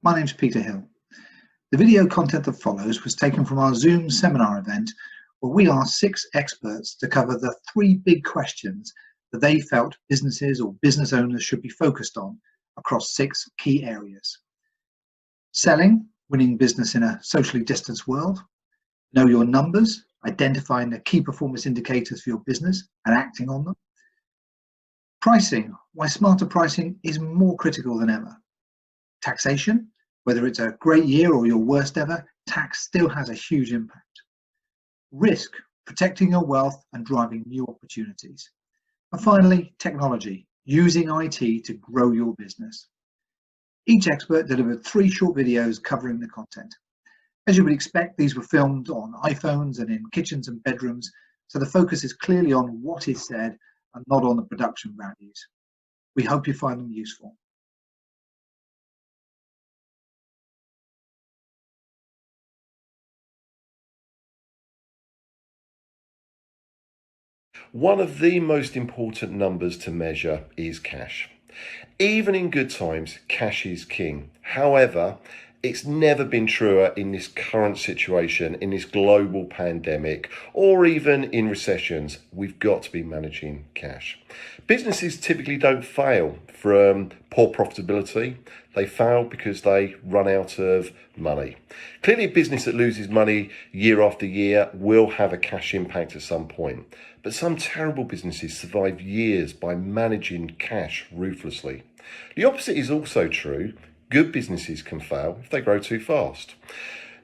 My name's Peter Hill. The video content that follows was taken from our Zoom seminar event where we asked 6 experts to cover the 3 big questions that they felt businesses or business owners should be focused on across 6 key areas. Selling, winning business in a socially distanced world. Know your numbers, identifying the key performance indicators for your business and acting on them. Pricing, why smarter pricing is more critical than ever. Taxation, whether it's a great year or your worst ever, tax still has a huge impact. Risk, protecting your wealth and driving new opportunities. And finally, technology, using IT to grow your business. Each expert delivered 3 short videos covering the content. As you would expect, these were filmed on iPhones and in kitchens and bedrooms, so the focus is clearly on what is said and not on the production values. We hope you find them useful. One of the most important numbers to measure is cash. Even in good times, cash is king. However, it's never been truer in this current situation, in this global pandemic, or even in recessions. We've got to be managing cash. Businesses typically don't fail from poor profitability. They fail because they run out of money. Clearly, a business that loses money year after year will have a cash impact at some point. But some terrible businesses survive years by managing cash ruthlessly. The opposite is also true. Good businesses can fail if they grow too fast.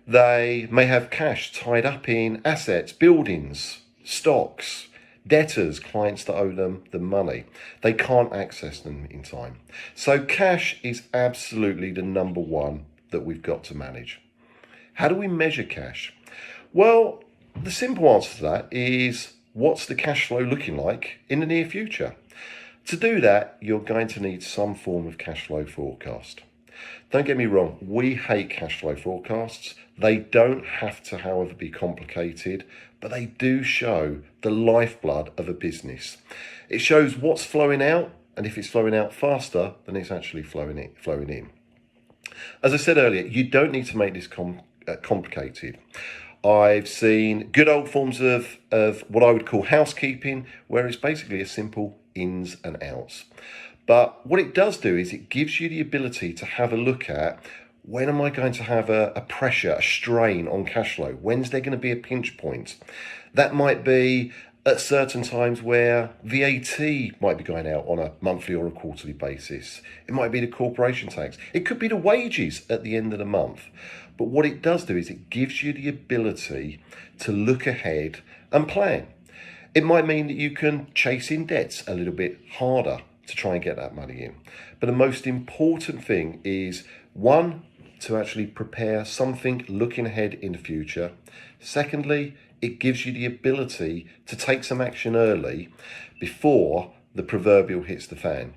They may have cash tied up in assets, buildings, stocks, debtors, clients that owe them the money. They can't access them in time. So cash is absolutely the number one that we've got to manage. How do we measure cash? Well, the simple answer to that is, what's the cash flow looking like in the near future? To do that, you're going to need some form of cash flow forecast. Don't get me wrong, we hate cash flow forecasts. They don't have to, however, be complicated, but they do show the lifeblood of a business. It shows what's flowing out, and if it's flowing out faster, then it's actually flowing in. As I said earlier, you don't need to make this complicated. I've seen good old forms of what I would call housekeeping, where it's basically a simple ins and outs. But what it does do is it gives you the ability to have a look at, when am I going to have a pressure, a strain on cash flow? When's there going to be a pinch point? That might be at certain times where VAT might be going out on a monthly or a quarterly basis. It might be the corporation tax. It could be the wages at the end of the month. But what it does do is it gives you the ability to look ahead and plan. It might mean that you can chase in debts a little bit harder to try and get that money in. But the most important thing is, 1, to actually prepare something looking ahead in the future. Secondly, it gives you the ability to take some action early before the proverbial hits the fan.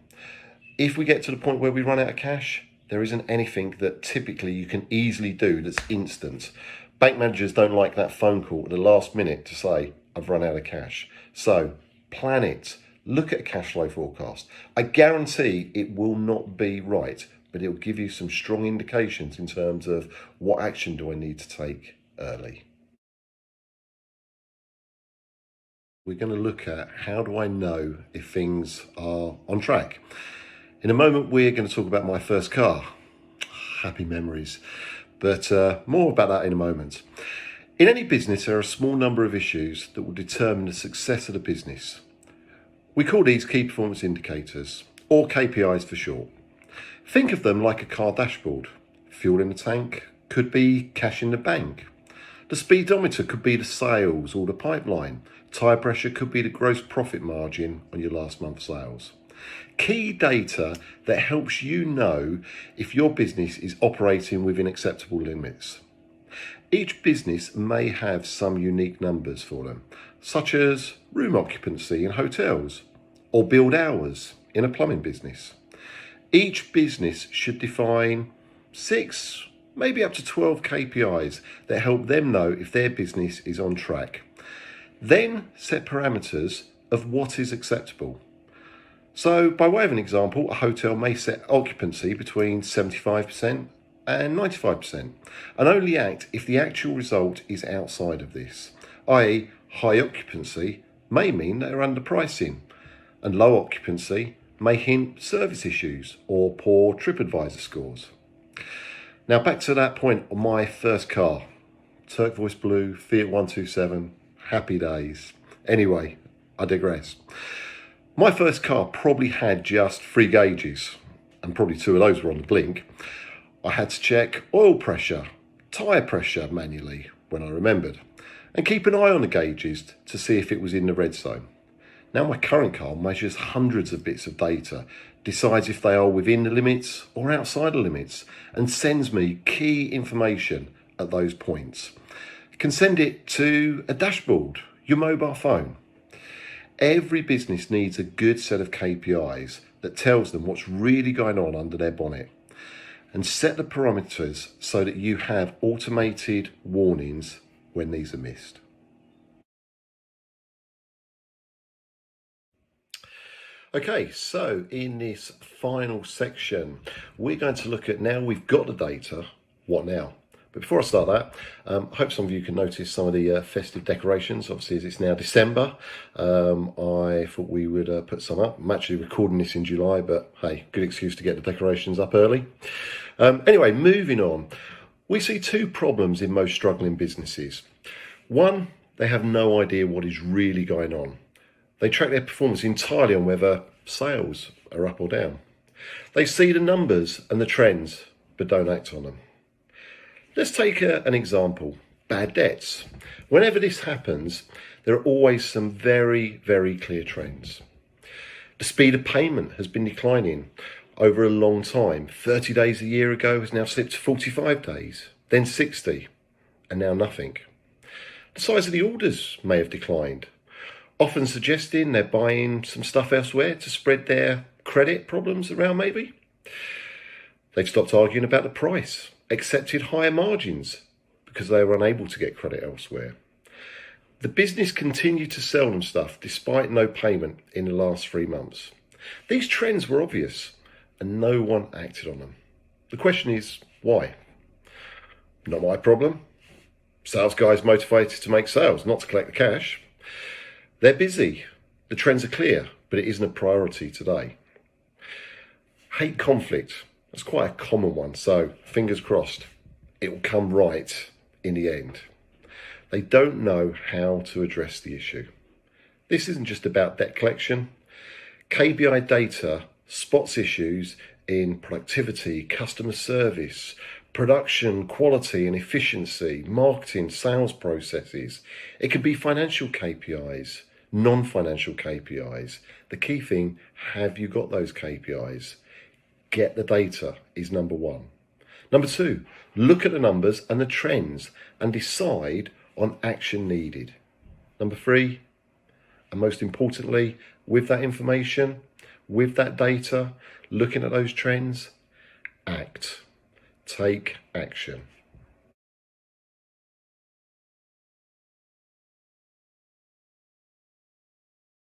If we get to the point where we run out of cash, there isn't anything that typically you can easily do that's instant. Bank managers don't like that phone call at the last minute to say, I've run out of cash. So plan it. Look at a cash flow forecast. I guarantee it will not be right, but it will give you some strong indications in terms of what action do I need to take early. We're going to look at, how do I know if things are on track? In a moment, we're going to talk about my first car. Happy memories. But more about that in a moment. In any business, there are a small number of issues that will determine the success of the business. We call these key performance indicators, or KPIs for short. Think of them like a car dashboard. Fuel in the tank could be cash in the bank. The speedometer could be the sales or the pipeline. Tyre pressure could be the gross profit margin on your last month's sales. Key data that helps you know if your business is operating within acceptable limits. Each business may have some unique numbers for them, such as room occupancy in hotels or build hours in a plumbing business. Each business should define 6, maybe up to 12 KPIs that help them know if their business is on track. Then set parameters of what is acceptable. So by way of an example, a hotel may set occupancy between 75% and 95%, and only act if the actual result is outside of this, i.e. high occupancy may mean they are underpricing, and low occupancy may hint service issues or poor TripAdvisor scores. Now back to that point on my first car, turquoise blue Fiat 127, happy days. Anyway, I digress. My first car probably had just 3 gauges, and probably 2 of those were on the blink. I had to check oil pressure, tyre pressure manually when I remembered, and keep an eye on the gauges to see if it was in the red zone. Now my current car measures hundreds of bits of data, decides if they are within the limits or outside the limits, and sends me key information at those points. You can send it to a dashboard, your mobile phone. Every business needs a good set of KPIs that tells them what's really going on under their bonnet, and set the parameters so that you have automated warnings when these are missed. Okay, so in this final section, we're going to look at, now we've got the data, what now? But before I start that, I hope some of you can notice some of the festive decorations. Obviously, as it's now December, I thought we would put some up. I'm actually recording this in July, but hey, good excuse to get the decorations up early. Anyway, moving on. We see 2 problems in most struggling businesses. One, they have no idea what is really going on. They track their performance entirely on whether sales are up or down. They see the numbers and the trends, but don't act on them. Let's take an example, bad debts. Whenever this happens, there are always some very, very clear trends. The speed of payment has been declining over a long time. 30 days a year ago has now slipped to 45 days, then 60, and now nothing. The size of the orders may have declined, often suggesting they're buying some stuff elsewhere to spread their credit problems around maybe. They've stopped arguing about the price, accepted higher margins because they were unable to get credit elsewhere. The business continued to sell them stuff despite no payment in the last 3 months. These trends were obvious and no one acted on them. The question is, why? Not my problem. Sales guys motivated to make sales, not to collect the cash. They're busy. The trends are clear, but it isn't a priority today. Hate conflict. That's quite a common one, so fingers crossed, it will come right in the end. They don't know how to address the issue. This isn't just about debt collection. KPI data spots issues in productivity, customer service, production, quality and efficiency, marketing, sales processes. It can be financial KPIs, non-financial KPIs. The key thing, have you got those KPIs? Get the data is number 1. Number 2, look at the numbers and the trends and decide on action needed. Number 3, and most importantly, with that information, with that data, looking at those trends, act. Take action.